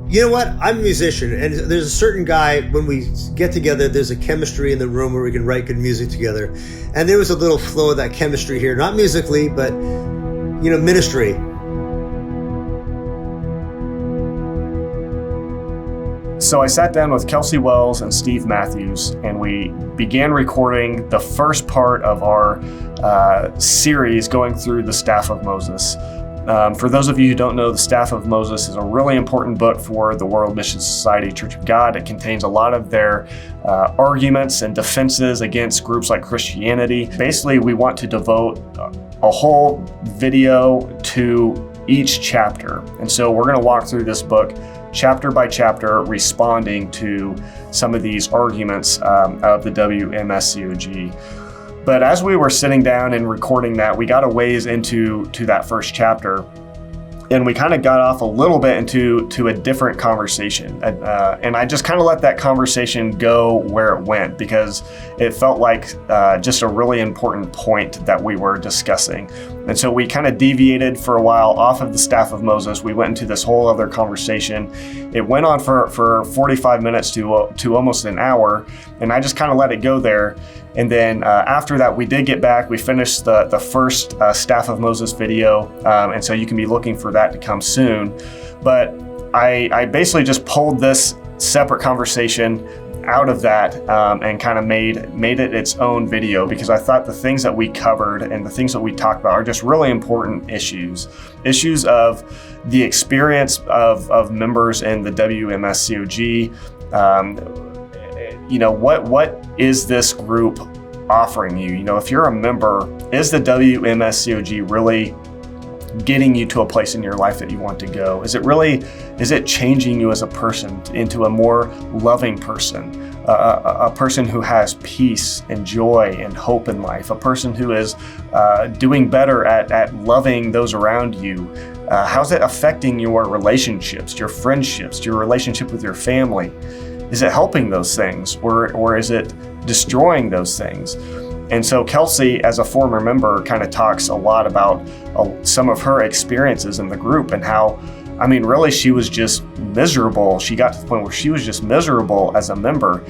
You know what? I'm a musician, and there's a certain guy, when we get together, there's a chemistry in the room where we can write good music together. And there was a little flow of that chemistry here, not musically, but, ministry. So I sat down with Kelsey Wells and Steve Matthews, and we began recording the first part of our series going through the Staff of Moses. For those of you who don't know, the Staff of Moses is a really important book for the World Mission Society Church of God. It contains a lot of their arguments and defenses against groups like Christianity. Basically, we want to devote a whole video to each chapter. And so we're going to walk through this book chapter by chapter, responding to some of these arguments of the WMSCOG. But as we were sitting down and recording that, we got a ways into that first chapter, and we kind of got off a little bit into a different conversation. And I just kind of let that conversation go where it went, because it felt like just a really important point that we were discussing. And so we kind of deviated for a while off of the Staff of Moses. We went into this whole other conversation. It went on for 45 minutes to almost an hour, and I just kind of let it go there. And then after that, we did get back. We finished the first Staff of Moses video, and so you can be looking for that to come soon. But I basically just pulled this separate conversation out of that and kind of made it its own video, because I thought the things that we covered and the things that we talked about are just really important issues of the experience of members in the WMSCOG. What is this group offering you? If you're a member, is the WMSCOG really getting you to a place in your life that you want to go? Is it changing you as a person into a more loving person, a person who has peace and joy and hope in life, a person who is doing better at loving those around you? How's it affecting your relationships, your friendships, your relationship with your family? Is it helping those things, or is it destroying those things? And so Kelsey, as a former member, kind of talks a lot about some of her experiences in the group, and how, really she was just miserable. She got to the point where she was just miserable as a member.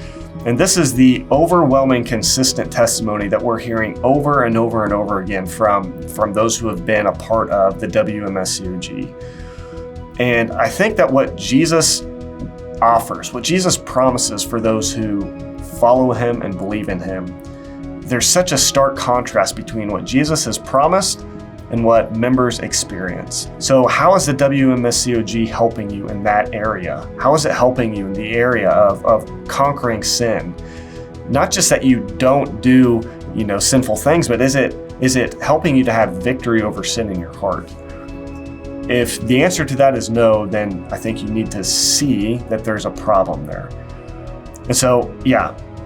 And this is the overwhelming, consistent testimony that we're hearing over and over and over again from those who have been a part of the WMSCOG. And I think that what Jesus offers, what Jesus promises for those who follow him and believe in him, there's such a stark contrast between what Jesus has promised and what members experience. So how is the WMSCOG helping you in that area? How is it helping you in the area of conquering sin? Not just that you don't do, sinful things, but is it helping you to have victory over sin in your heart? If the answer to that is no, then I think you need to see that there's a problem there. And so,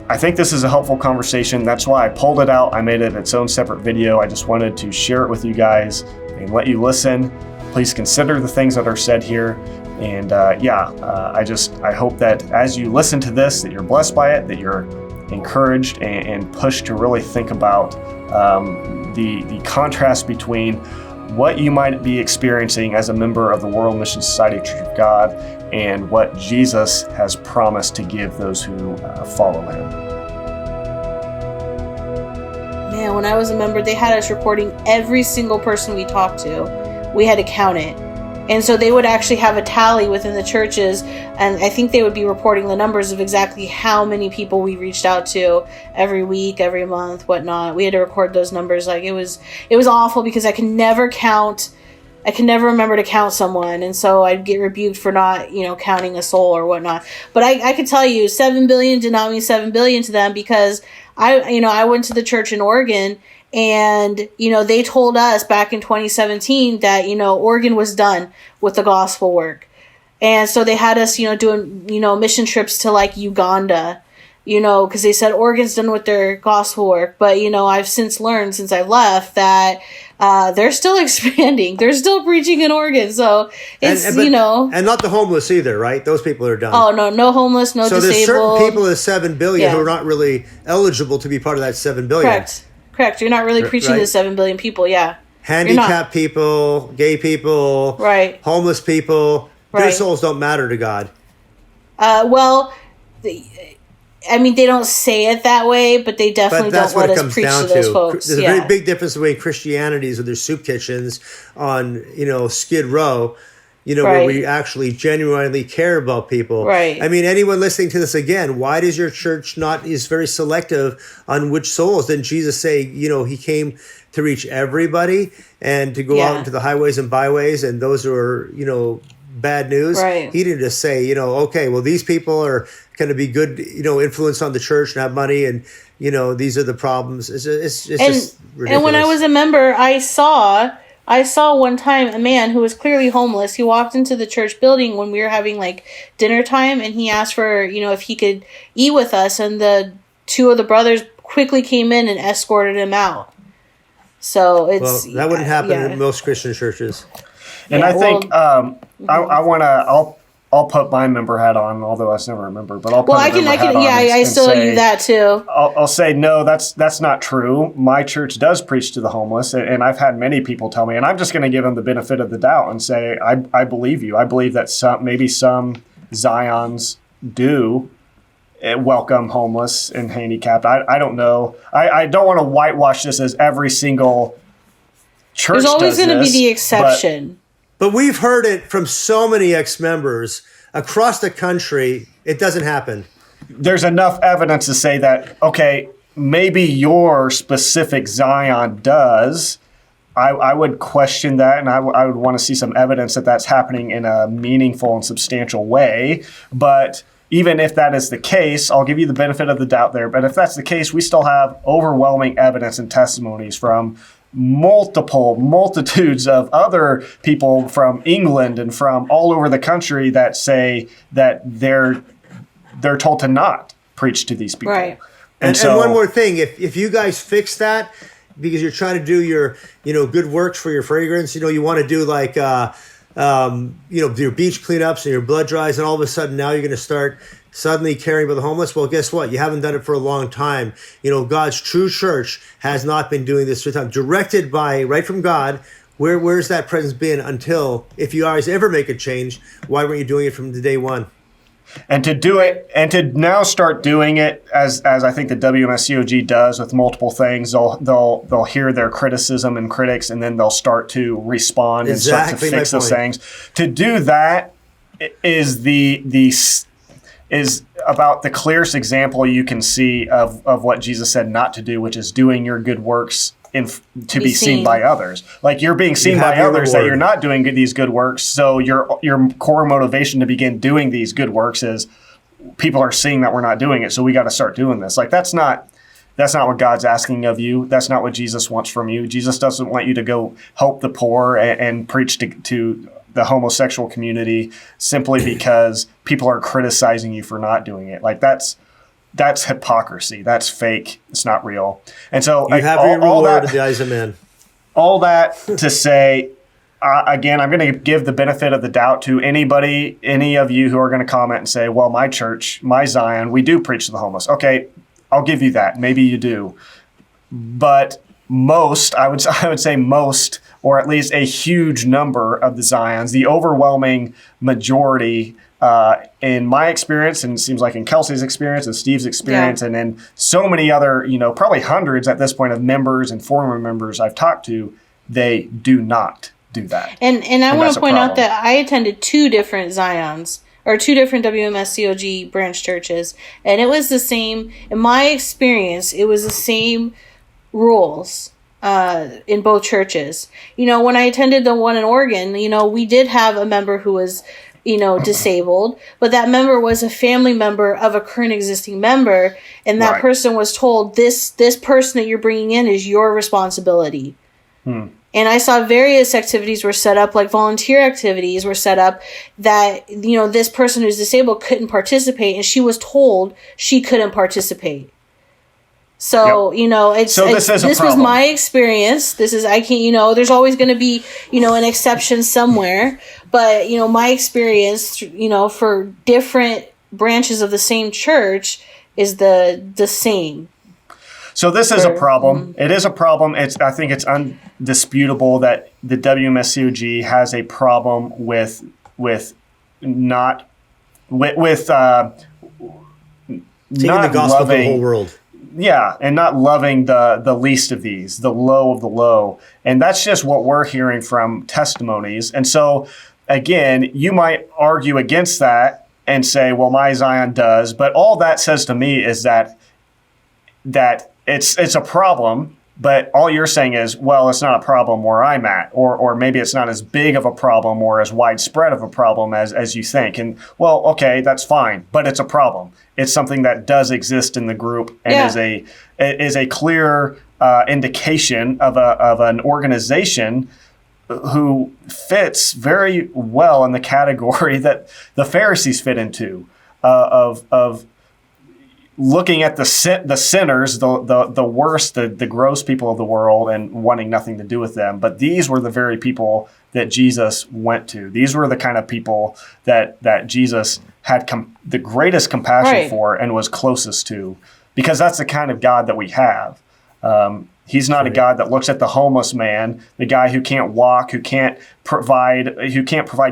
I think this is a helpful conversation. That's why I pulled it out. I made it its own separate video. I just wanted to share it with you guys and let you listen. Please consider the things that are said here. And I hope that as you listen to this, that you're blessed by it, that you're encouraged and pushed to really think about the contrast between what you might be experiencing as a member of the World Mission Society Church of God and what Jesus has promised to give those who follow him. Man, when I was a member, they had us recording every single person we talked to. We had to count it. And so they would actually have a tally within the churches, and I think they would be reporting the numbers of exactly how many people we reached out to every week, every month, whatnot. We had to record those numbers. Like it was awful, because I can never remember to count someone, and so I'd get rebuked for not, counting a soul or whatnot. But I could tell you, 7 billion did not mean 7 billion to them, because I went to the church in Oregon, and, they told us back in 2017 that, Oregon was done with the gospel work. And so they had us, doing, mission trips to like Uganda, because they said Oregon's done with their gospel work. But, I've since learned, since I left, that they're still expanding. They're still preaching in Oregon. So it's, And not the homeless either, right? Those people are done. Oh, no homeless, no disabled. So there's certain people in the 7 billion who are not really eligible to be part of that 7 billion. Correct. You're not really preaching to 7 billion people, yeah. Handicapped people, gay people, right? Homeless people. Their Right. souls don't matter to God. Well, I mean, they don't say it that way, but they definitely But that's don't what let it us comes preach down to those to. folks. There's a Yeah. very big difference between Christianities with their soup kitchens on, Skid Row, where Right. we actually genuinely care about people. Right. I mean, anyone listening to this again, why does your church is very selective on which souls? Didn't Jesus say, he came to reach everybody and to go out Yeah. into the highways and byways, and those are, bad news? Right. He didn't just say, okay, well, these people are going to be good, influence on the church and have money, and these are the problems. It's just ridiculous. And when I was a member, I saw one time a man who was clearly homeless. He walked into the church building when we were having like dinner time, and he asked for, if he could eat with us, and the two of the brothers quickly came in and escorted him out. So it's that wouldn't happen in most Christian churches. And Yeah, I think I'll put my member hat on, although I was never a member. But I'll put I still say, do that too. I'll say no. That's not true. My church does preach to the homeless, and I've had many people tell me, and I'm just going to give them the benefit of the doubt and say I believe you. I believe that some Zions do welcome homeless and handicapped. I don't know. I don't want to whitewash this as every single church. There's always going to be the exception. But we've heard it from so many ex-members across the country. It doesn't happen. There's enough evidence to say that, okay, maybe your specific Zion does. I would question that, and I would want to see some evidence that that's happening in a meaningful and substantial way. But even if that is the case, I'll give you the benefit of the doubt there. But if that's the case, we still have overwhelming evidence and testimonies from multitudes of other people from England and from all over the country that say that they're told to not preach to these people. Right. And one more thing, if you guys fix that, because you're trying to do your good works for your fragrance, you want to do like your beach cleanups and your blood drives, and all of a sudden now you're going to start suddenly caring about the homeless. Well, guess what? You haven't done it for a long time. God's true church has not been doing this for time. Directed right from God. Where's that presence been until, if you guys ever make a change, why weren't you doing it from the day one? And to do it, and to now start doing it as I think the WMSCOG does with multiple things, they'll hear their criticism and critics, and then they'll start to respond and start to fix those things. To do that is is about the clearest example you can see of what Jesus said not to do, which is doing your good works to be seen by others. Like you're being seen by others that you're not doing these good works. So your core motivation to begin doing these good works is people are seeing that we're not doing it. So we got to start doing this. Like that's not what God's asking of you. That's not what Jesus wants from you. Jesus doesn't want you to go help the poor and preach to the homosexual community simply because people are criticizing you for not doing it. Like that's hypocrisy. That's fake. It's not real. And so you have your reward in the eyes of men. All that to say, again, I'm going to give the benefit of the doubt to any of you who are going to comment and say, well, my church, my Zion, we do preach to the homeless. Okay, I'll give you that. Maybe you do. But most, I would say most, or at least a huge number of the Zions, the overwhelming majority, in my experience, and it seems like in Kelsey's experience and Steve's experience, and in so many other, probably hundreds at this point of members and former members I've talked to, they do not do that. And I want to point out that I attended two different Zions, or two different WMSCOG branch churches, and it was the same, in my experience, it was the same rules in both churches. When I attended the one in Oregon, we did have a member who was disabled, but that member was a family member of a current existing member, and that person was told, this person that you're bringing in is your responsibility. And I saw various activities were set up, like volunteer activities were set up, that this person who's disabled couldn't participate, and she was told she couldn't participate. So, this was my experience. I can't, there's always going to be, an exception somewhere. But, my experience, for different branches of the same church is the same. So this is a problem. It is a problem. I think it's undisputable that the WMSCOG has a problem with not with Taking not the gospel to the loving, whole world. yeah, and not loving the least of these, the low of the low. And that's just what we're hearing from testimonies. And so, again, you might argue against that and say, well, my Zion does. But all that says to me is that it's a problem. But all you're saying is, well, it's not a problem where I'm at, or maybe it's not as big of a problem or as widespread of a problem as you think. And, well, okay, that's fine, but it's a problem. It's something that does exist in the group and is a clear indication of an organization who fits very well in the category that the Pharisees fit into, of looking at the sinners, the worst, the gross people of the world, and wanting nothing to do with them. But these were the very people that Jesus went to. These were the kind of people that Jesus had the greatest compassion for and was closest to, because that's the kind of God that we have. He's not a God that looks at the homeless man, the guy who can't walk, who can't provide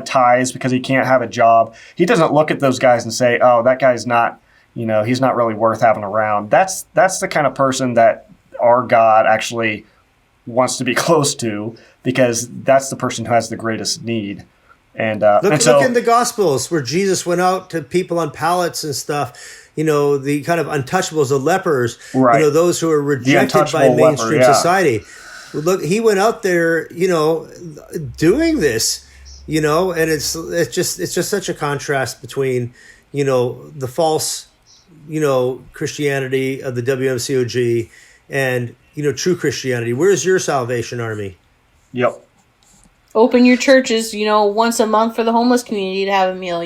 tithes because he can't have a job. He doesn't look at those guys and say, "Oh, that guy's not, he's not really worth having around." That's the kind of person that our God actually wants to be close to, because that's the person who has the greatest need. And look in the Gospels where Jesus went out to people on pallets and stuff. The kind of untouchables, the lepers, right. Those who are rejected by mainstream society. Look, he went out there, doing this, and it's just such a contrast between, the false, Christianity of the WMCOG and, true Christianity. Where's your Salvation Army? Yep. Open your churches, once a month for the homeless community to have a meal,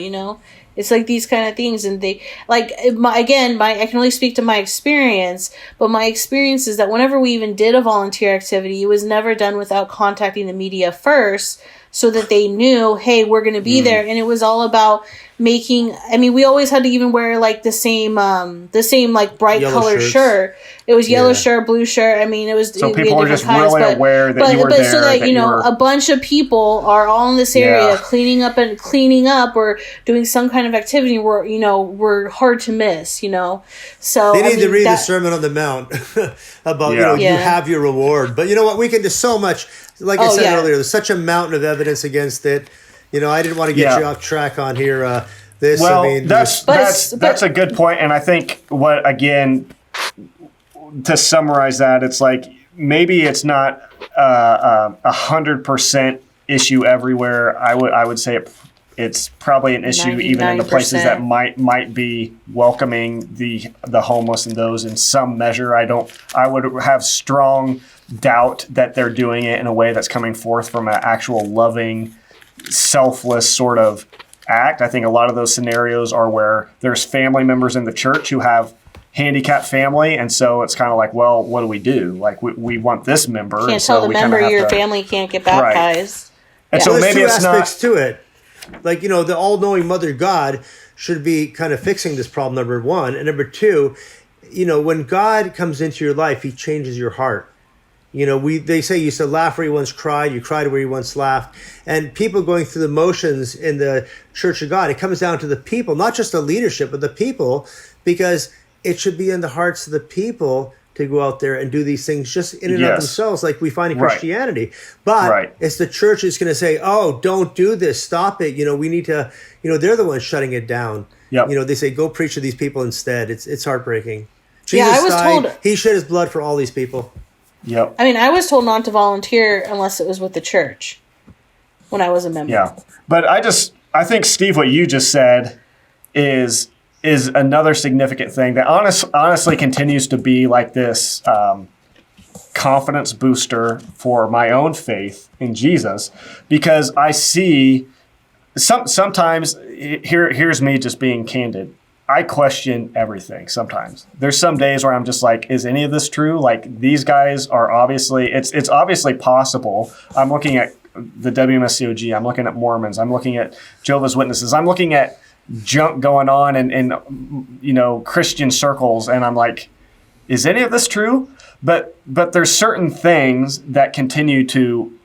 It's like these kind of things, and they I can only speak to my experience, but my experience is that whenever we even did a volunteer activity, it was never done without contacting the media first, so that they knew, hey, we're going to be there. And it was all about we always had to even wear like the same like bright yellow colored shirts. Shirt. It was yellow shirt, blue shirt. It was so people are just really aware that you were there. So that a bunch of people are all in this area cleaning up or doing some kind of activity where we're hard to miss. So they need to read the Sermon on the Mount about you have your reward. But you know what? We can do so much. Like I said earlier, there's such a mountain of evidence against it. I didn't want to get you off track on here. That's a good point, and I think to summarize that, it's like maybe it's not 100% issue everywhere. I would say it's probably an issue 99%. Even in the places that might be welcoming the homeless and those in some measure. I would have strong doubt that they're doing it in a way that's coming forth from an actual loving, selfless sort of act. I think a lot of those scenarios are where there's family members in the church who have handicapped family, and so it's kind of like, well, what do we do? Like we want this member. You can't tell the member your family can't get baptized. Right. And so maybe there's it's two aspects to it. Like, the all-knowing Mother God should be kind of fixing this problem, number one. And number two, when God comes into your life, he changes your heart. They say you used to laugh where you once cried, you cried where you once laughed. And people going through the motions in the Church of God, it comes down to the people, not just the leadership, but the people, because it should be in the hearts of the people to go out there and do these things just in and of themselves, like we find in Christianity. But it's the church that's going to say, oh, don't do this, stop it. We need to, they're the ones shutting it down. Yep. They say, go preach to these people instead. It's heartbreaking. I was told he shed his blood for all these people. Yep. I was told not to volunteer unless it was with the church when I was a member. Yeah. But I think, Steve, what you just said is another significant thing that honestly continues to be like this confidence booster for my own faith in Jesus, because I see sometimes, here's me just being candid. I question everything sometimes. There's some days where I'm just like, is any of this true? Like, these guys are obviously, it's obviously possible. I'm looking at the WMSCOG, I'm looking at Mormons, I'm looking at Jehovah's Witnesses, I'm looking at junk going on in Christian circles, and I'm like, is any of this true? But there's certain things that continue to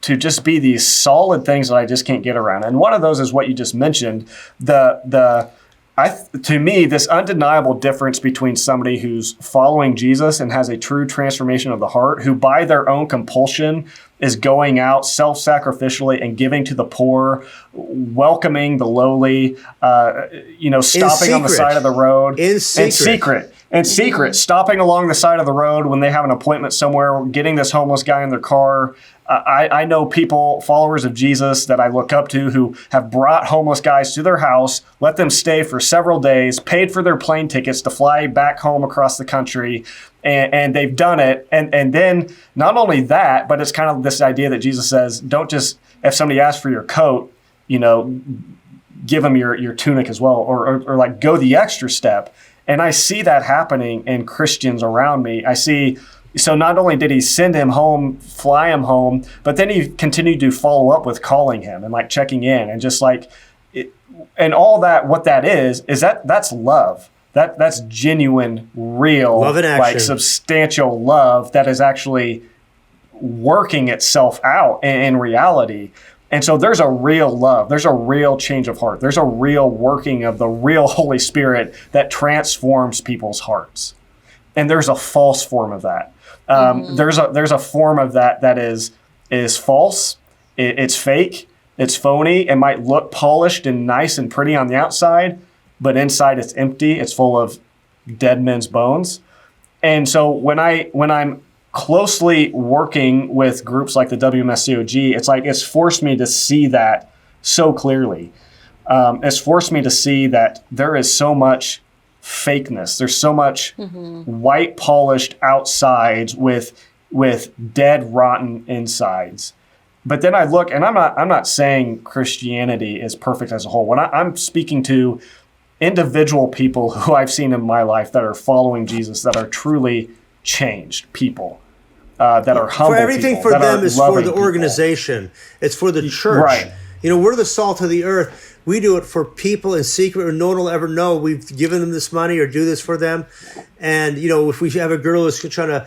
to just be these solid things that I just can't get around. And one of those is what you just mentioned, to me, this undeniable difference between somebody who's following Jesus and has a true transformation of the heart, who by their own compulsion is going out self-sacrificially and giving to the poor, welcoming the lowly, stopping on the side of the road. In secret, stopping along the side of the road when they have an appointment somewhere, getting this homeless guy in their car. I know people, followers of Jesus that I look up to, who have brought homeless guys to their house, let them stay for several days, paid for their plane tickets to fly back home across the country, and they've done it. And then not only that, but it's kind of this idea that Jesus says, don't just, if somebody asks for your coat, give them your tunic as well, or like go the extra step. And I see that happening in Christians around me. So not only did he send him home, fly him home, but then he continued to follow up with calling him and like checking in and just like, and all that, what that is that's love. That's genuine, real, love in action. Like substantial love that is actually working itself out in reality. And so there's a real love. There's a real change of heart. There's a real working of the real Holy Spirit that transforms people's hearts. And there's a false form of that. There's a form of that is false. It's fake. It's phony. It might look polished and nice and pretty on the outside, but inside it's empty. It's full of dead men's bones. And so when I'm closely working with groups like the WMSCOG, it's forced me to see that so clearly. It's forced me to see that there is so much fakeness. There's so much white polished outsides with dead rotten insides. But then I look, and I'm not saying Christianity is perfect as a whole. When I'm speaking to individual people who I've seen in my life that are following Jesus, that are truly changed people, that are humble. For everything people, for them is for the people. Organization. It's for the church. Right. We're the salt of the earth. We do it for people in secret, or no one will ever know we've given them this money or do this for them. And, if we have a girl who's trying to,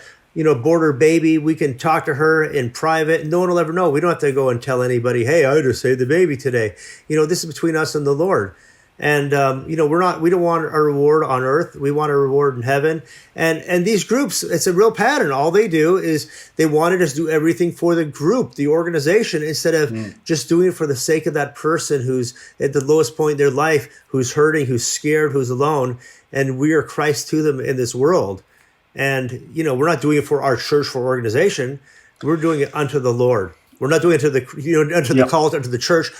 board her baby, we can talk to her in private. No one will ever know. We don't have to go and tell anybody, hey, I just saved the baby today. This is between us and the Lord. And, we don't want a reward on earth. We want a reward in heaven. And these groups, it's a real pattern. All they do is they wanted us to do everything for the group, the organization, instead of just doing it for the sake of that person who's at the lowest point in their life, who's hurting, who's scared, who's alone. And we are Christ to them in this world. And, we're not doing it for our church, for organization. We're doing it unto the Lord. We're not doing it to the cult, unto the church.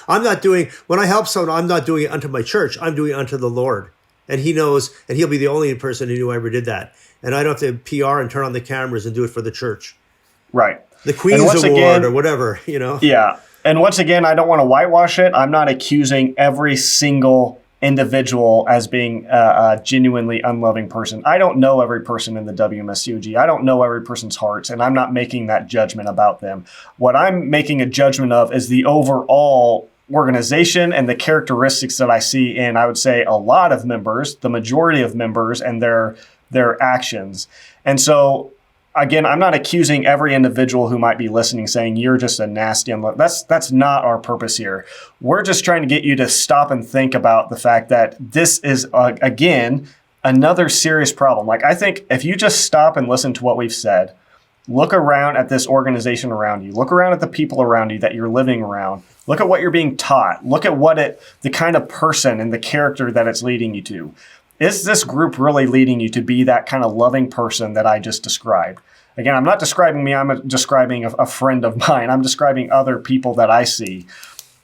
When I help someone, I'm not doing it unto my church. I'm doing it unto the Lord. And he knows, and he'll be the only person who knew I ever did that. And I don't have to PR and turn on the cameras and do it for the church. Right. The Queen's Award or whatever, Yeah. And once again, I don't want to whitewash it. I'm not accusing every single individual as being a genuinely unloving person. I don't know every person in the WMSCOG. I don't know every person's hearts, and I'm not making that judgment about them. What I'm making a judgment of is the overall organization and the characteristics that I see in, I would say, a lot of members, the majority of members, and their actions. And so, again, I'm not accusing every individual who might be listening saying you're just a nasty That's not our purpose here. We're just trying to get you to stop and think about the fact that this is, again, another serious problem. Like, I think if you just stop and listen to what we've said, look around at this organization around you, look around at the people around you that you're living around, look at what you're being taught, look at the kind of person and the character that it's leading you to. Is this group really leading you to be that kind of loving person that I just described? Again, I'm not describing me. I'm describing a friend of mine. I'm describing other people that I see.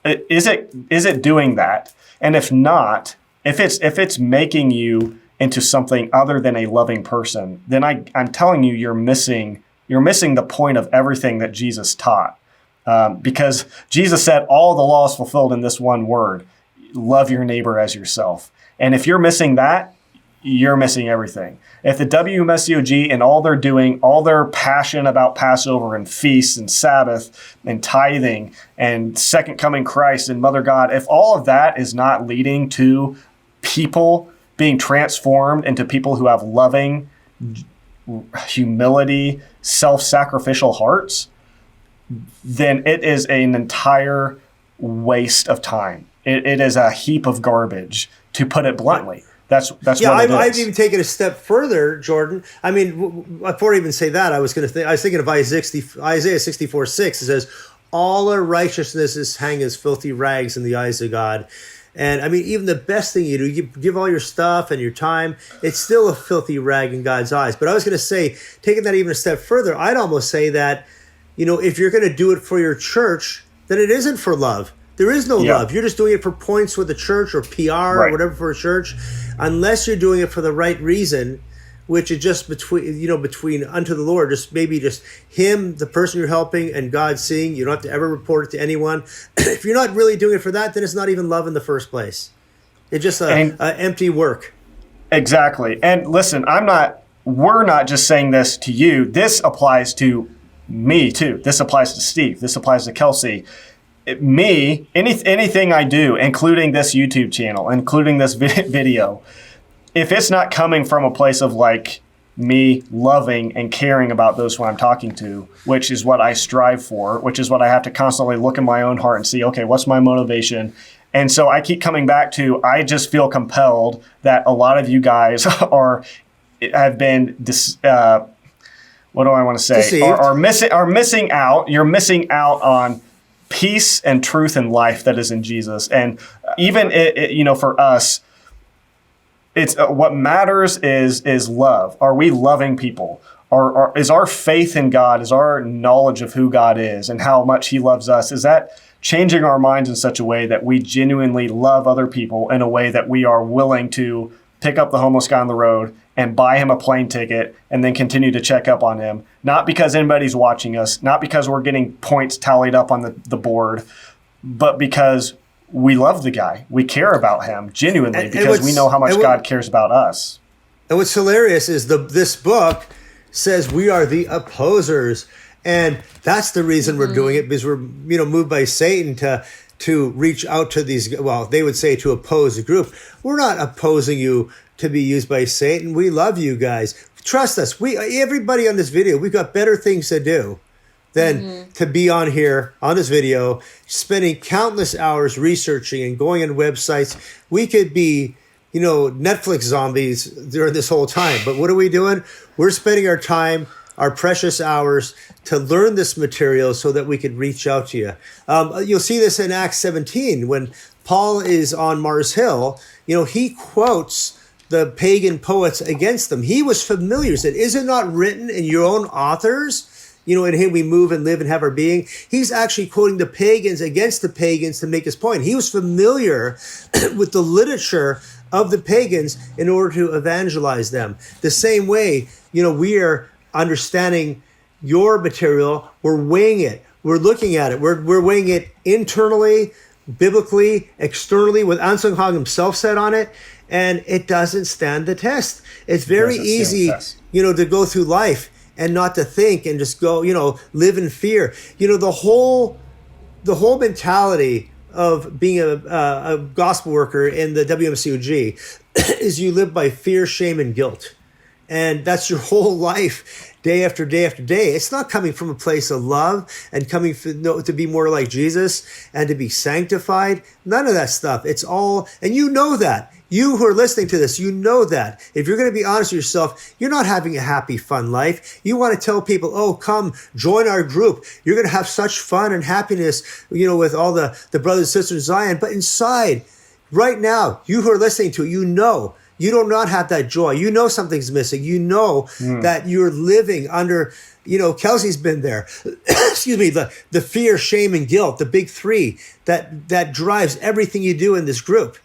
Is it doing that? And if not, if it's making you into something other than a loving person, then I'm telling you, you're missing the point of everything that Jesus taught. Because Jesus said all the law is fulfilled in this one word: love your neighbor as yourself. And if you're missing that, you're missing everything. If the WMSCOG and all they're doing, all their passion about Passover and feasts and Sabbath and tithing and second coming Christ and Mother God, if all of that is not leading to people being transformed into people who have loving, humility, self-sacrificial hearts, then it is an entire waste of time. It is a heap of garbage, to put it bluntly. That's what it is. I've even taken a step further, Jordan. I mean, before I even say that, I was thinking of Isaiah 64:6. It says, "All our righteousnesses hang as filthy rags in the eyes of God." And I mean, even the best thing you do, you give all your stuff and your time, it's still a filthy rag in God's eyes. But I was going to say, taking that even a step further, I'd almost say that, if you're going to do it for your church, then it isn't for love. There is no love. You're just doing it for points with the church or PR or whatever for a church, unless you're doing it for the right reason, which is just between unto the Lord, just him, the person you're helping, and God seeing. You don't have to ever report it to anyone. If you're not really doing it for that, then it's not even love in the first place. It's just empty work. Exactly. And listen, we're not just saying this to you. This applies to me too. This applies to Steve. This applies to Kelsey. Anything I do, including this YouTube channel, including this video, if it's not coming from a place of like me loving and caring about those who I'm talking to, which is what I strive for, which is what I have to constantly look in my own heart and see, okay, what's my motivation? And so I keep coming back to, I just feel compelled that a lot of you guys have been what do I want to say? Are missing out. You're missing out on peace and truth and life that is in Jesus. And even for us, it's what matters is love. Are we loving people? Is our faith in God, is our knowledge of who God is and how much He loves us, is that changing our minds in such a way that we genuinely love other people in a way that we are willing to pick up the homeless guy on the road and buy him a plane ticket and then continue to check up on him, not because anybody's watching us, not because we're getting points tallied up on the board, but because we love the guy. We care about him genuinely because we know how much God cares about us. And what's hilarious is this book says we are the opposers. And that's the reason we're doing it, because we're moved by Satan to reach out to these, well, they would say to oppose the group. We're not opposing you to be used by Satan. We love you guys. Trust us. Everybody on this video, we've got better things to do than to be on here on this video, spending countless hours researching and going on websites. We could be, Netflix zombies during this whole time. But what are we doing? We're spending our time, our precious hours, to learn this material so that we could reach out to you. You'll see this in Acts 17 when Paul is on Mars Hill. He quotes the pagan poets against them. He was familiar. He said, "Is it not written in your own authors? In him we move and live and have our being." He's actually quoting the pagans against the pagans to make his point. He was familiar with the literature of the pagans in order to evangelize them. The same way, we are understanding your material. We're weighing it. We're looking at it. We're weighing it internally, biblically, externally, with Ansung Hong himself said on it, and it doesn't stand the test. It's very easy, to go through life and not to think and just go, live in fear. The whole mentality of being a gospel worker in the WMSCOG is you live by fear, shame, and guilt. And that's your whole life, day after day after day. It's not coming from a place of love and coming to be more like Jesus and to be sanctified. None of that stuff. It's all, and that. You who are listening to this, that. If you're going to be honest with yourself, you're not having a happy, fun life. You want to tell people, oh, come, join our group. You're going to have such fun and happiness, with all the brothers and sisters in Zion. But inside, right now, you who are listening to it, you do not have that joy. Something's missing. That you're living under, Kelsey's been there. Excuse me, the fear, shame, and guilt, the big three that drives everything you do in this group.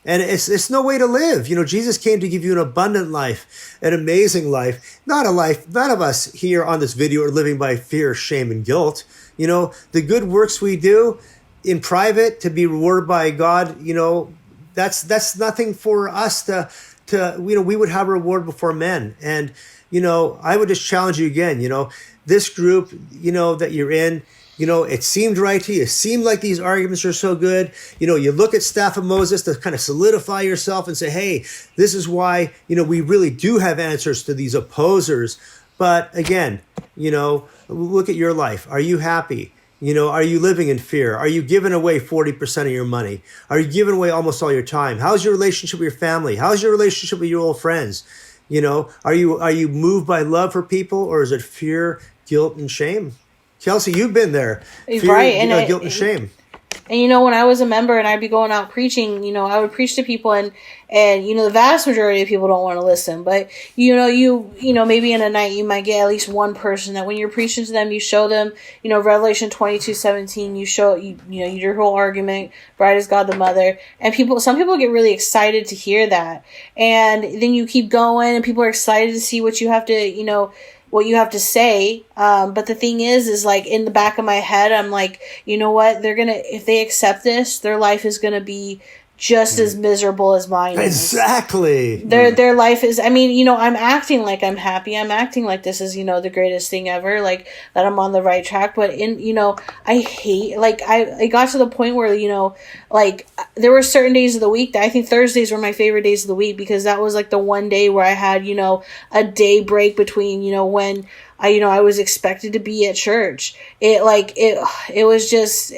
And it's no way to live. Jesus came to give you an abundant life, an amazing life, not a life. None of us here on this video are living by fear, shame, and guilt. The good works we do in private to be rewarded by God, that's nothing for us to we would have a reward before men. And, I would just challenge you again, this group, that you're in, it seemed right to you. It seemed like these arguments are so good. You look at Staff of Moses to kind of solidify yourself and say, hey, this is why, we really do have answers to these opposers. But again, Look at your life. Are you happy? Are you living in fear? Are you giving away 40% of your money? Are you giving away almost all your time? How's your relationship with your family? How's your relationship with your old friends? Are you moved by love for people, or is it fear, guilt, and shame? Kelsey, you've been there. Fear, right, and guilt and shame. And when I was a member and I'd be going out preaching, I would preach to people, and the vast majority of people don't want to listen. But maybe in a night you might get at least one person that when you're preaching to them, you show them, Revelation 22:17. You show your whole argument, bride is God the mother, and some people get really excited to hear that, and then you keep going, and people are excited to see what you have to what you have to say. But the thing is like in the back of my head, I'm like, you know what? If they accept this, their life is going to be just as miserable as mine is. Exactly. Their life is, I'm acting like I'm happy. I'm acting like this is, the greatest thing ever, like that I'm on the right track. But I hate, like, I got to the point where, like there were certain days of the week that I think Thursdays were my favorite days of the week, because that was like the one day where I had, a day break between, when I was expected to be at church. It was just,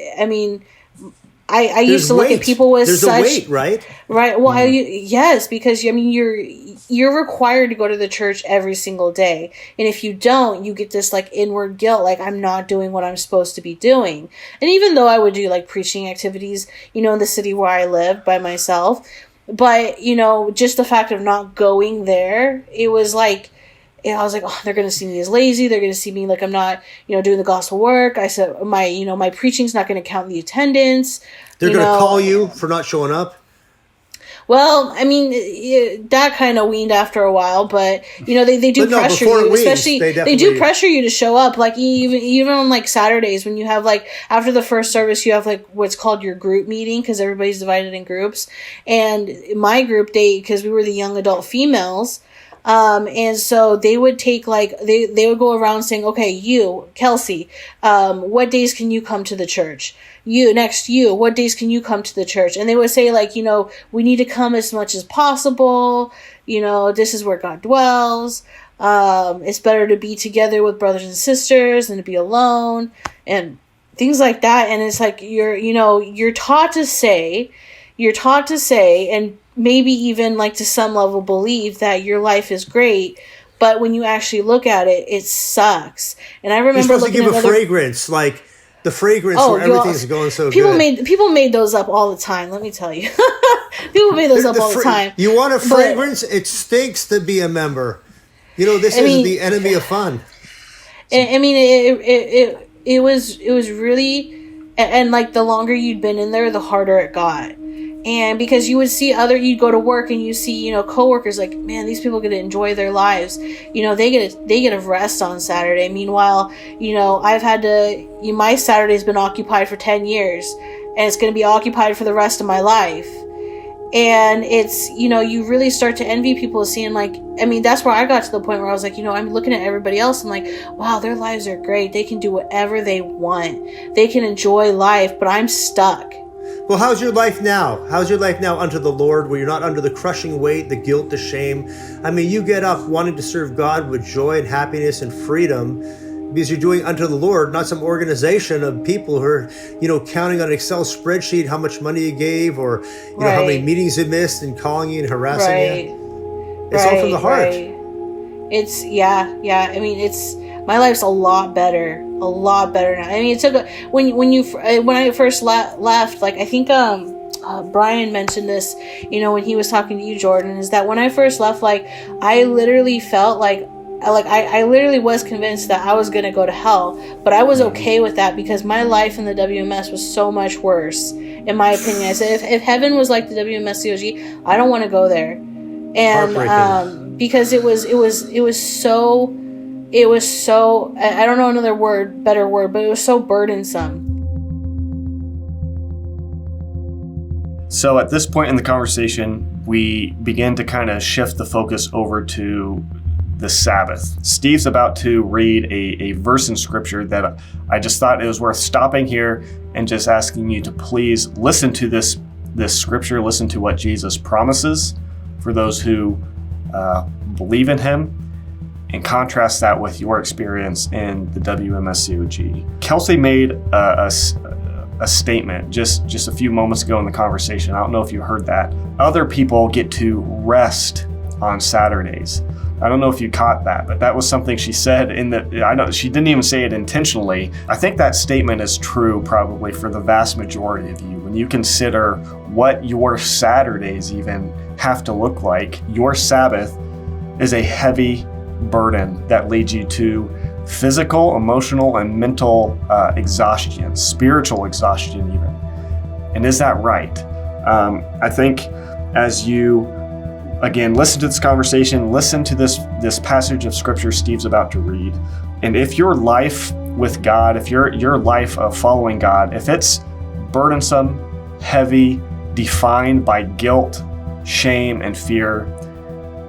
I used to look at people with There's such... a weight, right? Right. Well, yes, because, you're required to go to the church every single day. And if you don't, you get this, like, inward guilt, like, I'm not doing what I'm supposed to be doing. And even though I would do, like, preaching activities, in the city where I live by myself, but, just the fact of not going there, it was like... I was like, oh, they're going to see me as lazy. They're going to see me like I'm not, doing the gospel work. I said, my preaching's not going to count the attendance. They're going to call you for not showing up? Well, that kind of weaned after a while, but, they do pressure you, especially, they do pressure you to show up. Like, even on, like, Saturdays when you have, like, after the first service, you have, like, what's called your group meeting, because everybody's divided in groups. And my group, because we were the young adult females, and so they would take, like, they would go around saying, okay, you, Kelsey, what days can you come to the church? You, what days can you come to the church? And they would say, like, we need to come as much as possible. This is where God dwells. It's better to be together with brothers and sisters than to be alone, and things like that. And it's like, you're taught to say, and maybe even, like, to some level believe that your life is great, but when you actually look at it, it sucks. And I remember you're supposed to give a fragrance, like the fragrance where everything's going so good. People made those up all the time, let me tell you. People made those up all the time. You want a fragrance? It stinks to be a member. This is the enemy of fun. It was really, and like the longer you'd been in there, the harder it got. And because you would see you'd go to work and you see, coworkers like, man, these people get to enjoy their lives. They get a rest on Saturday. Meanwhile, I've had to, my Saturday's been occupied for 10 years, and it's going to be occupied for the rest of my life. And it's, you really start to envy people seeing, like, that's where I got to the point where I was like, I'm looking at everybody else and like, wow, their lives are great. They can do whatever they want. They can enjoy life, but I'm stuck. Well, how's your life now? How's your life now unto the Lord, where you're not under the crushing weight, the guilt, the shame? You get up wanting to serve God with joy and happiness and freedom because you're doing unto the Lord, not some organization of people who are, counting on an Excel spreadsheet how much money you gave, or, how many meetings you missed, and calling you and harassing you. It's all from the heart. Right. It's, it's, my life's a lot better now. It took when I first left, like, I think Brian mentioned this, when he was talking to you, Jordan, is that when I first left, like, I literally felt like I literally was convinced that I was going to go to hell, but I was okay with that because my life in the WMS was so much worse, in my opinion. I said, if heaven was like the WMSCOG, I don't want to go there. And because it was so, I don't know better word, but it was so burdensome. So at this point in the conversation, we begin to kind of shift the focus over to the Sabbath. Steve's about to read a verse in scripture that I just thought it was worth stopping here and just asking you to please listen to this scripture, listen to what Jesus promises for those who believe in him. and contrast that with your experience in the WMSCOG. Kelsey made a statement just a few moments ago in the conversation. I don't know if you heard that. Other people get to rest on Saturdays. I don't know if you caught that, but that was something she said I know she didn't even say it intentionally. I think that statement is true probably for the vast majority of you. When you consider what your Saturdays even have to look like, your Sabbath is a heavy burden that leads you to physical, emotional, and mental exhaustion, spiritual exhaustion even. And is that right? I think as you, again, listen to this conversation, listen to this passage of scripture Steve's about to read, and if your life with God, if your life of following God, if it's burdensome, heavy, defined by guilt, shame, and fear,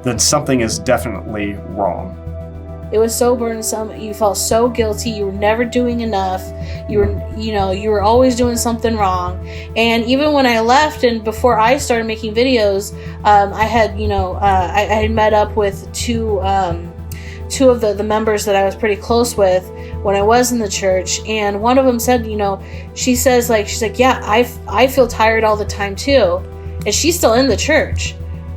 then something is definitely wrong. It was so burdensome. You felt so guilty. You were never doing enough. You were always doing something wrong. And even when I left and before I started making videos, I had met up with two of the members that I was pretty close with when I was in the church. And one of them said, she's like, yeah, I feel tired all the time too. And she's still in the church.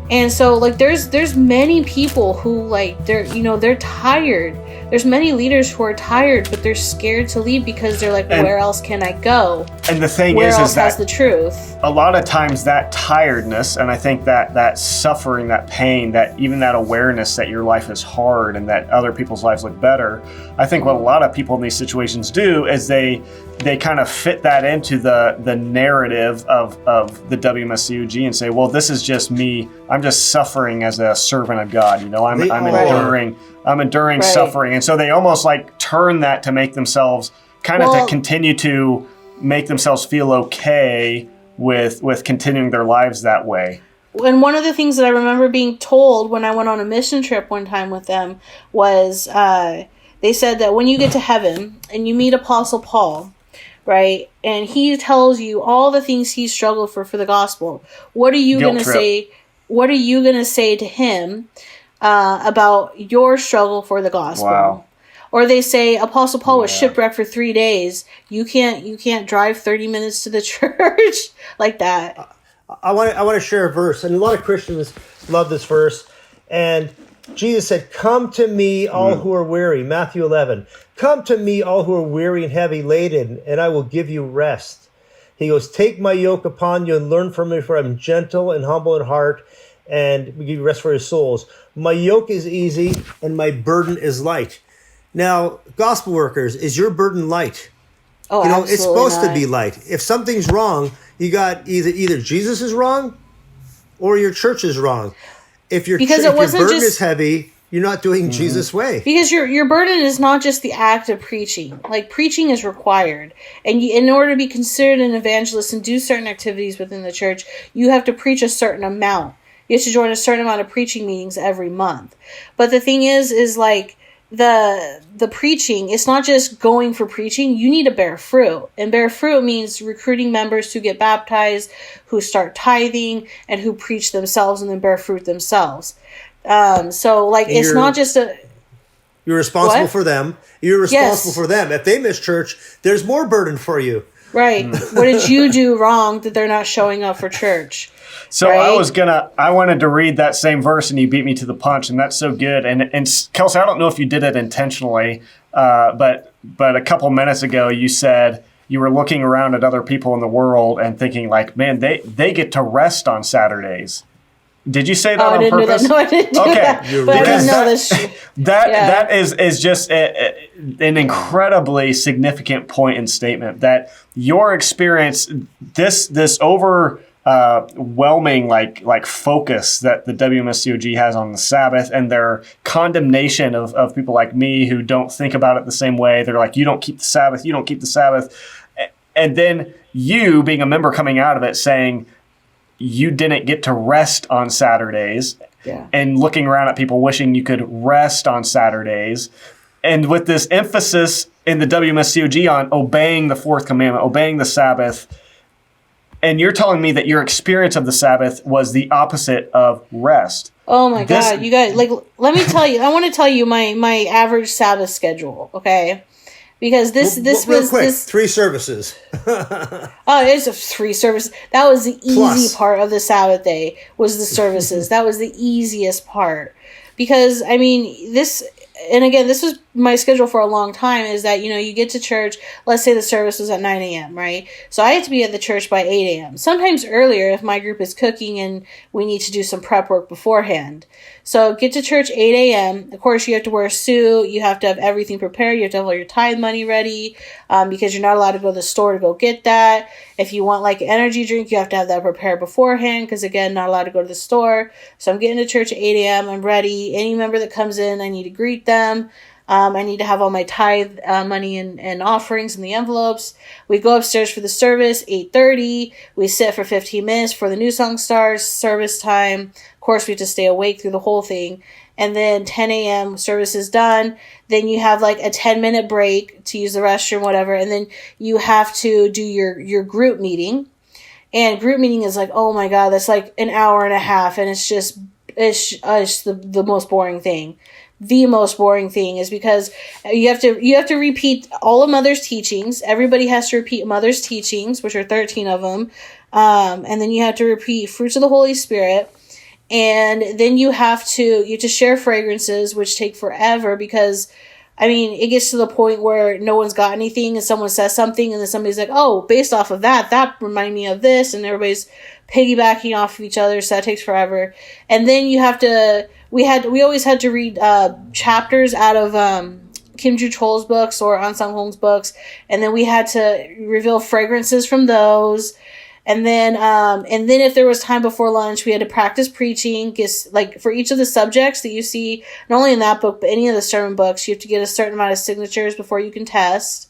And so, there's many people who, they're tired. There's many leaders who are tired, but they're scared to leave because they're like, where else can I go? And the thing where is else that has the truth? A lot of times that tiredness, and I think that suffering, that pain, that even that awareness that your life is hard and that other people's lives look better, I think what a lot of people in these situations do is they kind of fit that into the narrative of the WMSCOG and say, well, this is just me. I'm just suffering as a servant of God. I'm enduring right. suffering. And so they almost turn that to make themselves to continue to make themselves feel okay with continuing their lives that way. And one of the things that I remember being told when I went on a mission trip one time with them was they said that when you get to heaven and you meet Apostle Paul, right, and he tells you all the things he struggled for the gospel, what are you going to say? What are you going to say to him about your struggle for the gospel? Wow. Or they say Apostle Paul was shipwrecked for 3 days. You can't drive 30 minutes to the church like that. I want to share a verse, and a lot of Christians love this verse. And Jesus said, "Come to me, all who are weary." Matthew 11. "Come to me, all who are weary and heavy laden, and I will give you rest." He goes, "Take my yoke upon you and learn from me, for I'm gentle and humble in heart, and we give you rest for your souls. My yoke is easy and my burden is light." Now, gospel workers, is your burden light? Oh, absolutely it's supposed not. to be light. If something's wrong, you got either Jesus is wrong or your church is wrong. If your burden is heavy, you're not doing Jesus' way. Because your burden is not just the act of preaching. Preaching is required. And in order to be considered an evangelist and do certain activities within the church, you have to preach a certain amount. You have to join a certain amount of preaching meetings every month. But the thing is the preaching, it's not just going for preaching. You need to bear fruit. And bear fruit means recruiting members to get baptized, who start tithing, and who preach themselves and then bear fruit themselves. It's not just you're responsible for them. You're responsible for them. If they miss church, there's more burden for you. Right. What did you do wrong that they're not showing up for church? So right? I wanted to read that same verse, and you beat me to the punch, and that's so good. And Kelsey, I don't know if you did it intentionally, but a couple minutes ago you said you were looking around at other people in the world and thinking man, they get to rest on Saturdays. Did you say that on purpose? No, I didn't do that. But I didn't know this. That is just an incredibly significant point and statement that your experience, this overwhelming focus that the WMSCOG has on the Sabbath and their condemnation of people like me who don't think about it the same way. They're like, you don't keep the Sabbath, you don't keep the Sabbath. And then you being a member coming out of it saying, you didn't get to rest on Saturdays, and looking around at people wishing you could rest on Saturdays. And with this emphasis in the WMSCOG on obeying the fourth commandment, obeying the Sabbath, And you're telling me that your experience of the Sabbath was the opposite of rest. Oh my God, you guys! Like, let me tell you. I want to tell you my average Sabbath schedule, okay? Because this real was quick, this 3 services. Oh, it's a 3 services. That was the easy part of the Sabbath day. Was the services. That was the easiest part. Because I mean, this was my schedule for a long time, is that, you get to church, let's say the service was at 9 a.m., right? So I had to be at the church by 8 a.m., sometimes earlier if my group is cooking and we need to do some prep work beforehand. So get to church 8 a.m. Of course, you have to wear a suit. You have to have everything prepared. You have to have all your tithe money ready, because you're not allowed to go to the store to go get that. If you want like an energy drink, you have to have that prepared beforehand, because again, not allowed to go to the store. So I'm getting to church at 8 a.m. I'm ready. Any member that comes in, I need to greet them. I need to have all my tithe money and offerings in the envelopes. We go upstairs for the service, 8:30. We sit for 15 minutes for the new song starts, service time. Of course, we have to stay awake through the whole thing. And then 10 a.m. service is done. Then you have like a 10-minute break to use the restroom, whatever. And then you have to do your group meeting. And group meeting is like, oh my God, that's like an hour and a half. And it's the most boring thing. The most boring thing is because you have to repeat all of Mother's teachings. Everybody has to repeat Mother's teachings, which are 13 of them. And then you have to repeat fruits of the Holy Spirit. And then you have to share fragrances, which take forever, because I mean, it gets to the point where no one's got anything and someone says something and then somebody's like, oh, based off of that reminded me of this, and everybody's piggybacking off of each other, so that takes forever. And then you have to, we always had to read chapters out of Kim Ju Chol's books or An Sang Hong's books, and then we had to reveal fragrances from those. And then if there was time before lunch, we had to practice preaching. Like for each of the subjects that you see, not only in that book, but any of the sermon books, you have to get a certain amount of signatures before you can test.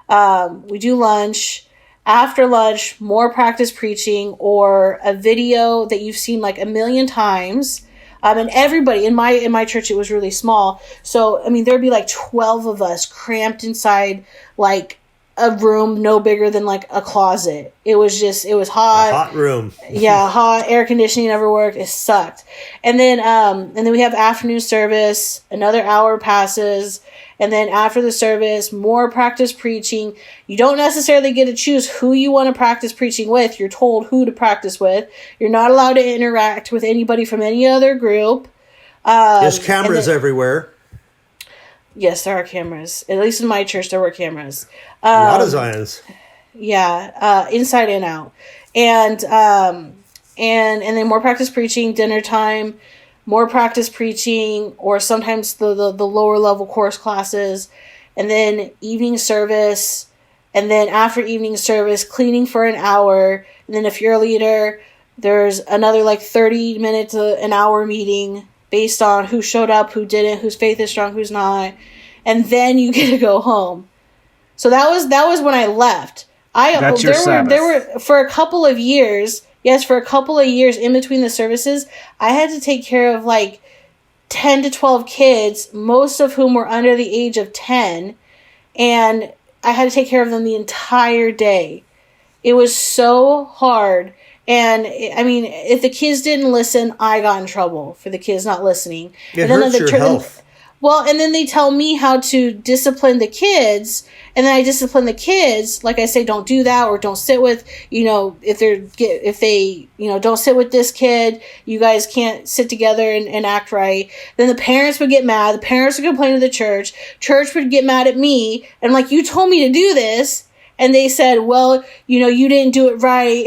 We do lunch. After lunch, more practice preaching or a video that you've seen like a million times. And everybody in my church, it was really small. So, I mean, there'd be like 12 of us cramped inside like a room no bigger than like a closet. It was hot. A hot room. Yeah, hot. Air conditioning never worked. It sucked. And then we have afternoon service. Another hour passes. And then after the service, more practice preaching. You don't necessarily get to choose who you want to practice preaching with. You're told who to practice with. You're not allowed to interact with anybody from any other group. There's cameras everywhere. Yes, there are cameras. At least in my church, there were cameras. A lot of Zions. Yeah, inside and out. And then more practice preaching, dinner time, more practice preaching, or sometimes the lower level course classes, and then evening service, and then after evening service, cleaning for an hour, and then if you're a leader, there's another like 30 minutes to an hour meeting based on who showed up, who didn't, whose faith is strong, who's not, and then you get to go home. So that was when I left. There were for a couple of years. Yes, for a couple of years in between the services, I had to take care of like 10 to 12 kids, most of whom were under the age of 10, and I had to take care of them the entire day. It was so hard. And I mean, if the kids didn't listen, I got in trouble for the kids not listening. It hurts your health. Well, and then they tell me how to discipline the kids, and then I discipline the kids. Like I say, don't do that, or don't sit with, if they don't sit with this kid, you guys can't sit together and act right. Then the parents would get mad. The parents would complain to the church. Church would get mad at me. And like, you told me to do this. And they said, well, you didn't do it right.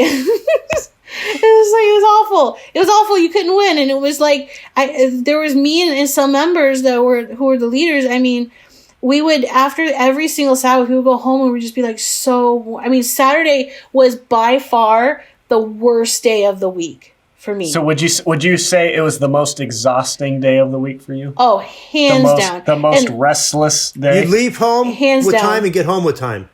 It was awful. It was awful. You couldn't win. And it was like, there was me and some members who were the leaders. I mean, we would, after every single Sabbath, we would go home and we'd just be like, Saturday was by far the worst day of the week for me. So would you say it was the most exhausting day of the week for you? Oh, hands down. The most restless day? You'd leave home with time and get home with time.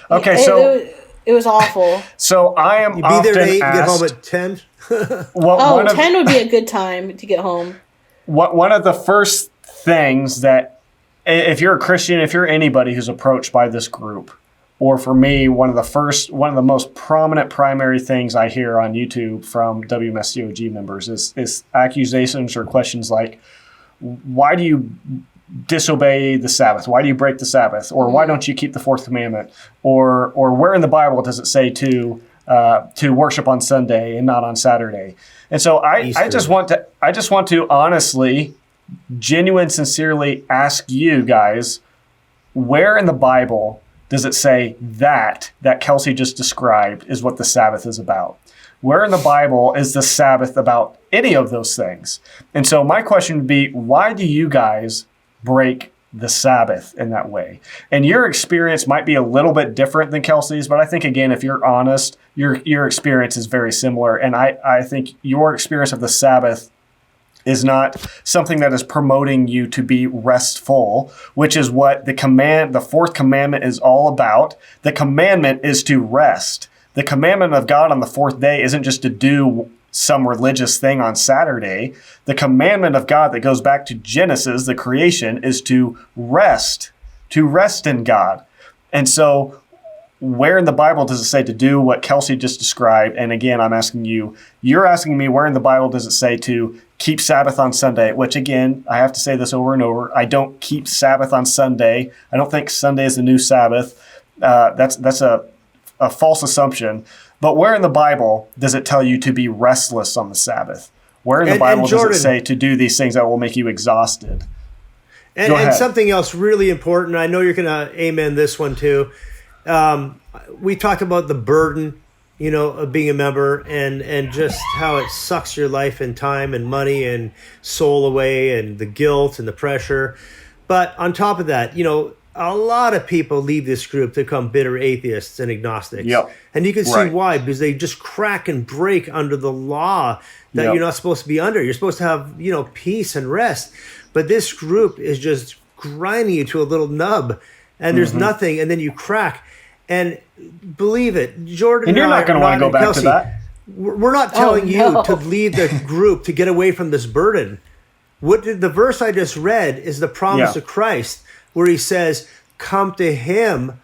Okay, it was awful. So I am You'd be there at 8 and get home at 10? 10 would be a good time to get home. One of the first things that, if you're a Christian, if you're anybody who's approached by this group, or for me, one of the most prominent primary things I hear on YouTube from WMSCOG members is accusations or questions like, why do you disobey the Sabbath? Why do you break the Sabbath? Or why don't you keep the fourth commandment? Or where in the Bible does it say to worship on Sunday and not on Saturday? And so I just want to honestly, sincerely ask you guys, where in the Bible does it say that Kelsey just described is what the Sabbath is about? Where in the Bible is the Sabbath about any of those things? And so my question would be, why do you guys break the Sabbath in that way? And your experience might be a little bit different than Kelsey's, but I think, again, if you're honest, your experience is very similar. And I think your experience of the Sabbath is not something that is promoting you to be restful, which is what the fourth commandment is all about. The commandment is to rest. The commandment of God on the fourth day isn't just to do some religious thing on Saturday. The commandment of God that goes back to Genesis, the creation, is to rest in God. And so where in the Bible does it say to do what Kelsey just described? And again, I'm asking you're asking me, where in the Bible does it say to keep Sabbath on Sunday? Which, again, I have to say this over and over. I don't keep Sabbath on Sunday. I don't think Sunday is the new Sabbath. That's a false assumption. But where in the Bible does it tell you to be restless on the Sabbath? Where in the Bible Jordan, does it say to do these things that will make you exhausted? And something else really important, I know you're going to amen this one too. We talked about the burden, of being a member and just how it sucks your life and time and money and soul away, and the guilt and the pressure. But on top of that, a lot of people leave this group to become bitter atheists and agnostics. Yep. And you can see why, because they just crack and break under the law that you're not supposed to be under. You're supposed to have, peace and rest. But this group is just grinding you to a little nub, and there's nothing, and then you crack. And believe it, Jordan and you're not going to want to go back Kelsey, to that. We're not telling you to leave the group to get away from this burden. The verse I just read is the promise of Christ, where he says, come to him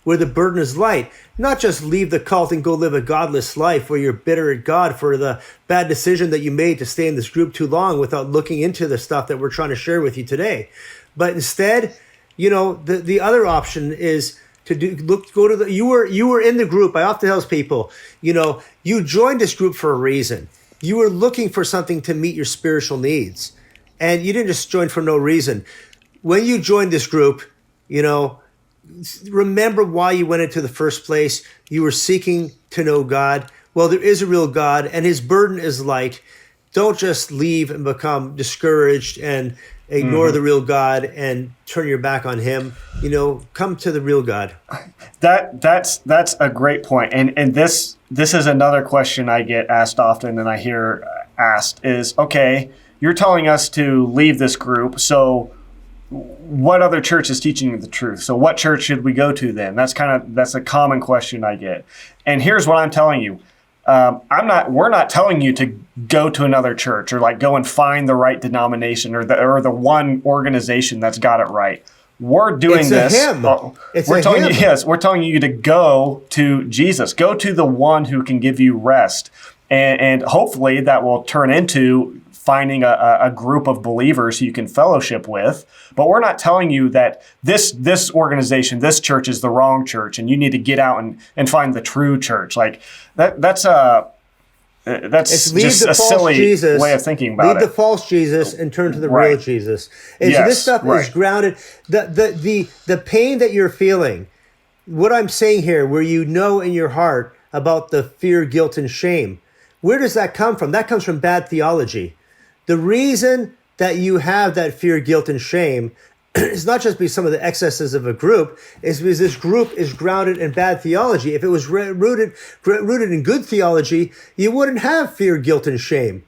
where the burden is light. Not just leave the cult and go live a godless life where you're bitter at God for the bad decision that you made to stay in this group too long without looking into the stuff that we're trying to share with you today. But instead, the other option is you were in the group. I often tell people, you joined this group for a reason. You were looking for something to meet your spiritual needs, and you didn't just join for no reason. When you joined this group, remember why you went into the first place. You were seeking to know God. Well, there is a real God, and his burden is light. Don't just leave and become discouraged and ignore the real God and turn your back on him. Come to the real God. That's a great point. And this is another question I get asked often, and I hear asked is, okay, you're telling us to leave this group, so what other church is teaching you the truth? So what church should we go to then? That's a common question I get. And here's what I'm telling you. We're not telling you to go to another church or go and find the right denomination or the one organization that's got it right. We're doing this. We're telling you to go to Jesus. Go to the one who can give you rest. And hopefully that will turn into finding a group of believers who you can fellowship with. But we're not telling you that this organization, this church is the wrong church and you need to get out and find the true church. That's just a silly way of thinking about it. Leave the false Jesus and turn to the real Jesus. And so this stuff is grounded. The pain that you're feeling, what I'm saying here, where in your heart about the fear, guilt, and shame, where does that come from? That comes from bad theology. The reason that you have that fear, guilt, and shame is not just because some of the excesses of a group, it's because this group is grounded in bad theology. If it was rooted in good theology, you wouldn't have fear, guilt, and shame.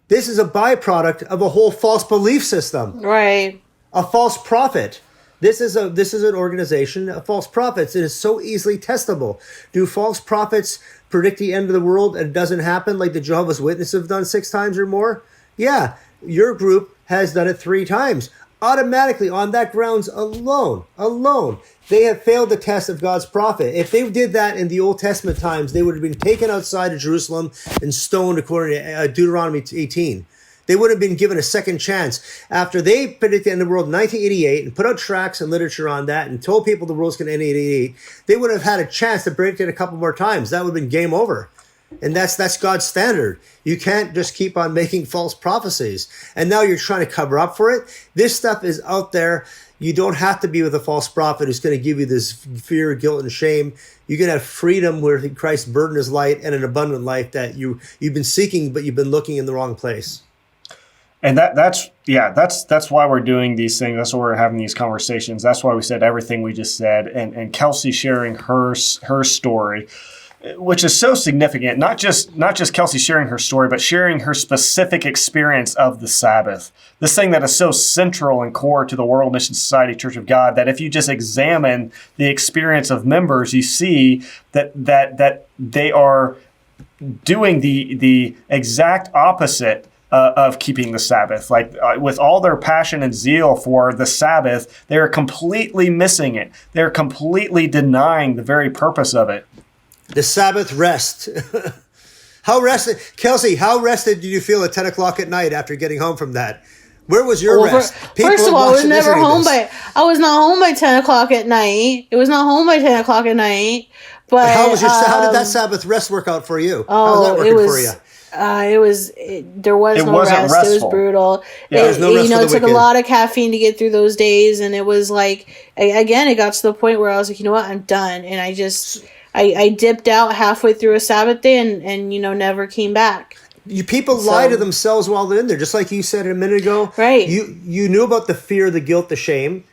This is a byproduct of a whole false belief system. Right. A false prophet. This is an organization of false prophets. It is so easily testable. Do false prophets predict the end of the world and it doesn't happen like the Jehovah's Witnesses have done 6 times or more? Yeah, your group has done it 3 times. automatically on that grounds alone, they have failed the test of God's prophet. If they did that in the Old Testament times, they would have been taken outside of Jerusalem and stoned according to Deuteronomy 18. They would have been given a second chance. After they predicted the end of the world in 1988 and put out tracts and literature on that and told people the world's going to end in 88, they would have had a chance to predict it a couple more times. That would have been game over. And that's God's standard. You can't just keep on making false prophecies. And now you're trying to cover up for it. This stuff is out there. You don't have to be with a false prophet who's going to give you this fear, guilt, and shame. You can have freedom where Christ's burden is light and an abundant life that you've been seeking, but you've been looking in the wrong place. And that's why we're doing these things. That's why we're having these conversations. That's why we said everything we just said. And Kelsey sharing her story, which is so significant. Not just Kelsey sharing her story, but sharing her specific experience of the Sabbath. This thing that is so central and core to the World Mission Society Church of God, that if you just examine the experience of members, you see that they are doing the exact opposite of keeping the Sabbath. Like with all their passion and zeal for the Sabbath, they're completely missing it. They're completely denying the very purpose of it. The Sabbath rest. Kelsey, how rested did you feel at 10 o'clock at night after getting home from that? Where was your rest? First of all, I was never home I was not home by 10 o'clock at night. It was not home by 10 o'clock at night. But how did that Sabbath rest work out for you? How was that working for you? There was no rest. Restful. It was brutal. Yeah, it took a lot of caffeine to get through those days, and it was like, again, it got to the point where I was like, you know what, I'm done, and I dipped out halfway through a Sabbath day and never came back. People lie to themselves while they're in there, just like you said a minute ago. Right. You knew about the fear, the guilt, the shame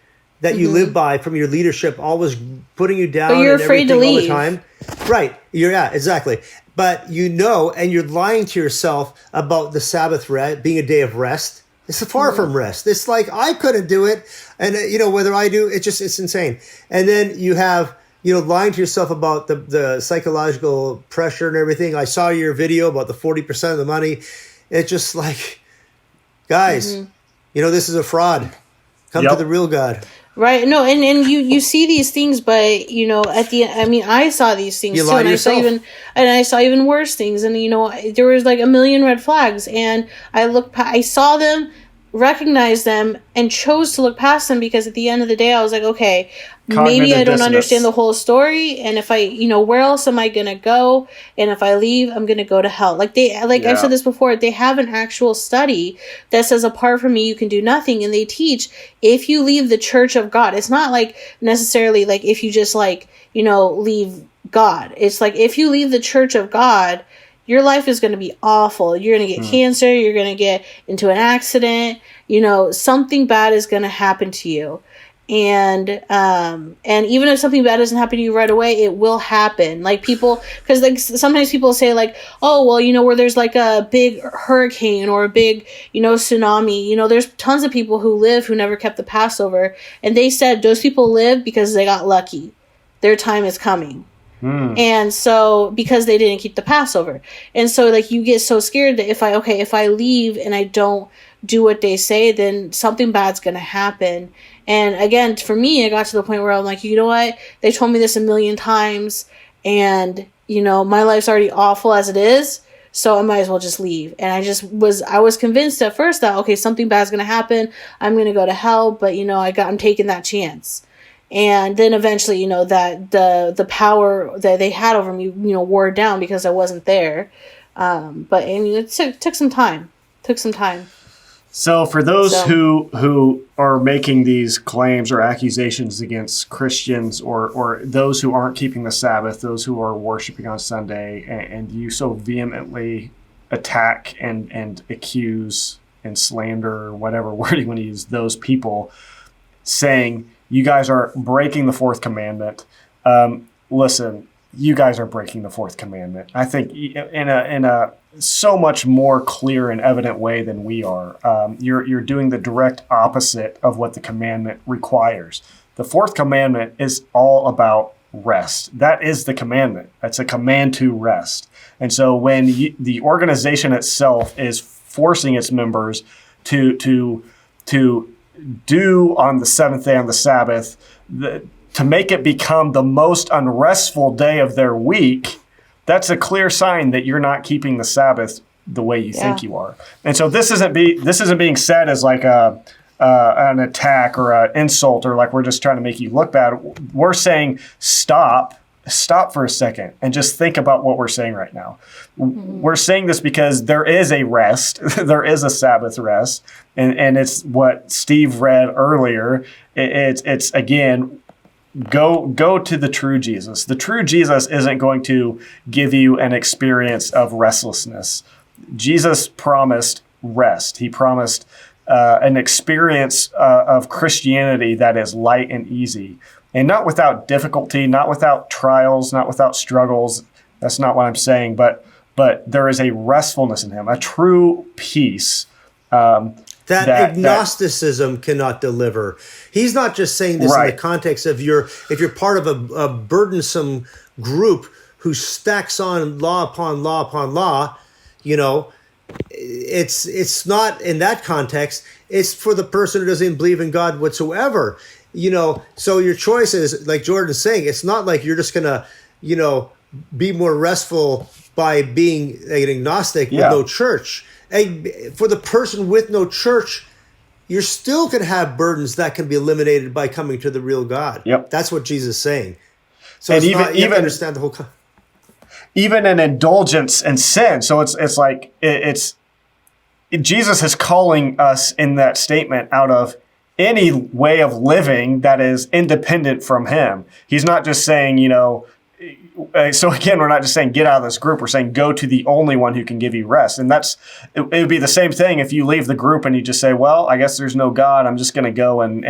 that you live by from your leadership, always putting you down. But you're afraid to leave all the time. Right. Exactly. But and you're lying to yourself about the Sabbath being a day of rest. It's far from rest. It's like, I couldn't do it. And, whether I do, it's insane. And then you have, lying to yourself about the psychological pressure and everything. I saw your video about the 40% of the money. It's just like, guys, this is a fraud. Come to the real God. Right. No, and you see these things, but at the end, I saw these things too, and I saw even worse things, and there was like a million red flags, and I saw them, recognized them, and chose to look past them, because at the end of the day, I was like, okay, maybe I don't understand the whole story, and if I, where else am I gonna go? And if I leave, I'm gonna go to hell. I've said this before, they have an actual study that says, apart from me, you can do nothing, and they teach, if you leave the church of God, it's not like necessarily like if you just leave God. It's like, if you leave the church of God, your life is going to be awful. You're going to get cancer. You're going to get into an accident. Something bad is going to happen to you. And even if something bad doesn't happen to you right away, it will happen. Because sometimes people say oh, well, where there's like a big hurricane or a big, tsunami, there's tons of people who never kept the Passover. And they said those people live because they got lucky. Their time is coming. And so, because they didn't keep the Passover. And so you get so scared that if I leave and I don't do what they say, then something bad's going to happen. And again, for me, it got to the point where I'm like, you know what? They told me this a million times, and my life's already awful as it is. So I might as well just leave. And I was convinced at first that, okay, something bad's going to happen. I'm going to go to hell, but I'm taking that chance. And then eventually, that the power that they had over me, wore down because I wasn't there. But it took some time. So for those who are making these claims or accusations against Christians or those who aren't keeping the Sabbath, those who are worshiping on Sunday, and you so vehemently attack and accuse and slander, or whatever word you want to use, those people, saying, you guys are breaking the fourth commandment. Listen, you guys are breaking the fourth commandment. I think in a so much more clear and evident way than we are. You're doing the direct opposite of what the commandment requires. The fourth commandment is all about rest. That is the commandment. It's a command to rest. And so when the organization itself is forcing its members to do on the seventh day on the Sabbath, to make it become the most unrestful day of their week, that's a clear sign that you're not keeping the Sabbath the way you think you are. And so this isn't being said as like an attack or an insult, or like we're just trying to make you look bad. We're saying stop for a second and just think about what we're saying right now. Mm-hmm. We're saying this because there is a rest, there is a Sabbath rest, and it's what Steve read earlier. It's again, go to the true Jesus. The true Jesus isn't going to give you an experience of restlessness. Jesus promised rest. He promised an experience of Christianity that is light and easy, and not without difficulty, not without trials, not without struggles. That's not what I'm saying, but there is a restfulness in him, a true peace. That agnosticism cannot deliver. He's not just saying this in the context of if you're part of a burdensome group who stacks on law upon law upon law, it's not in that context. It's for the person who doesn't believe in God whatsoever. So your choice is, like Jordan's saying, it's not like you're just gonna, be more restful by being an agnostic with no church. And for the person with no church, you're still going to have burdens that can be eliminated by coming to the real God. Yep. That's what Jesus is saying. So and you have to understand the whole. Even an indulgence in sin. So it's like Jesus is calling us in that statement out of any way of living that is independent from him. He's not just saying, so again, we're not just saying get out of this group. We're saying go to the only one who can give you rest. And it would be the same thing if you leave the group and you just say, well, I guess there's no God. I'm just going to go and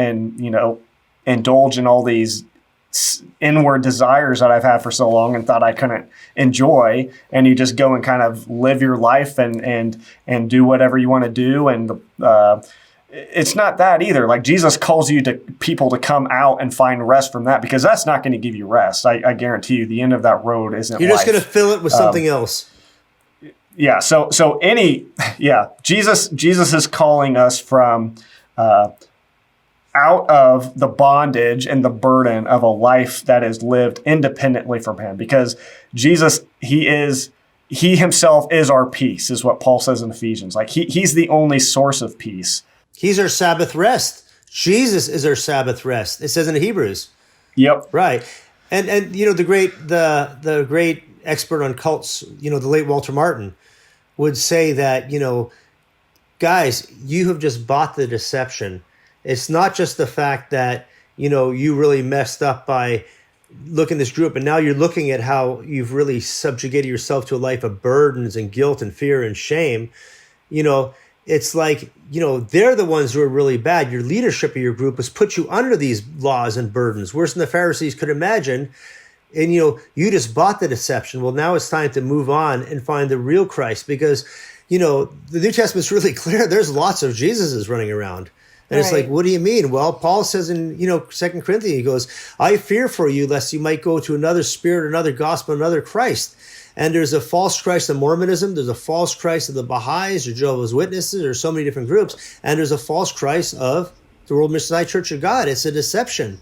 indulge in all these inward desires that I've had for so long and thought I couldn't enjoy. And you just go and kind of live your life and do whatever you want to do. And it's not that either. Like Jesus calls you to people to come out and find rest from that, because that's not going to give you rest. I guarantee you the end of that road isn't You're just going to fill it with something else. Yeah. So Jesus is calling us from out of the bondage and the burden of a life that is lived independently from him, because Jesus, he himself is our peace, is what Paul says in Ephesians. Like he's the only source of peace. He's our Sabbath rest. Jesus is our Sabbath rest. It says in Hebrews. Yep. Right. And the great expert on cults, the late Walter Martin, would say that, guys, you have just bought the deception. It's not just the fact that, you really messed up by looking at this group, and now you're looking at how you've really subjugated yourself to a life of burdens and guilt and fear and shame. It's like, they're the ones who are really bad. Your leadership of your group has put you under these laws and burdens, worse than the Pharisees could imagine. And, you just bought the deception. Well, now it's time to move on and find the real Christ, because, the New Testament's really clear. There's lots of Jesuses running around. And it's like, what do you mean? Well, Paul says in, 2 Corinthians, he goes, I fear for you lest you might go to another spirit, another gospel, another Christ. And there's a false Christ of Mormonism. There's a false Christ of the Baha'is or Jehovah's Witnesses, or so many different groups. And there's a false Christ of the World Missionary Church of God. It's a deception.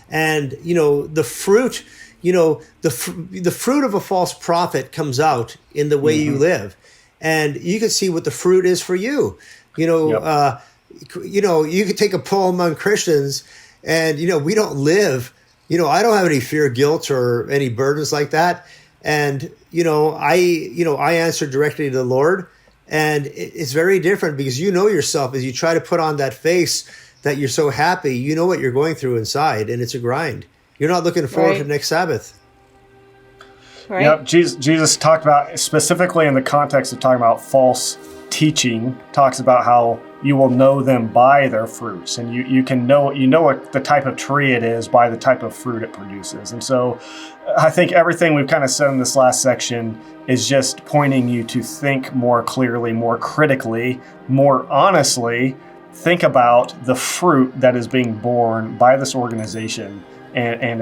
And, the fruit, the fruit of a false prophet comes out in the way you live. And you can see what the fruit is for you. You could take a poll among Christians, and, we don't live, I don't have any fear, guilt, or any burdens like that. And, I answer directly to the Lord, and it's very different, because yourself as you try to put on that face that you're so happy, what you're going through inside, and it's a grind. You're not looking forward to the next Sabbath. Right. Yep. Jesus talked about, specifically in the context of talking about false teaching, talks about how you will know them by their fruits, and you can know what the type of tree it is by the type of fruit it produces. And so I think everything we've kind of said in this last section is just pointing you to think more clearly, more critically, more honestly, think about the fruit that is being borne by this organization and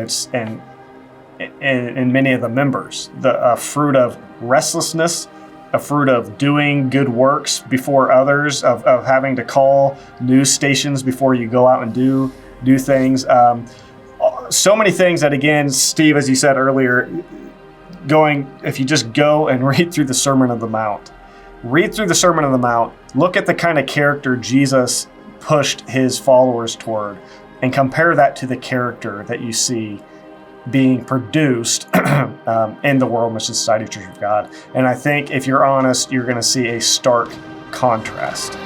many of the members, the fruit of restlessness, a fruit of doing good works before others, of having to call news stations before you go out and do things. So many things that, again, Steve, as you said earlier, if you just go and read through the Sermon on the Mount, look at the kind of character Jesus pushed his followers toward, and compare that to the character that you see being produced in the World Mission Society Church of God. And I think if you're honest, you're going to see a stark contrast.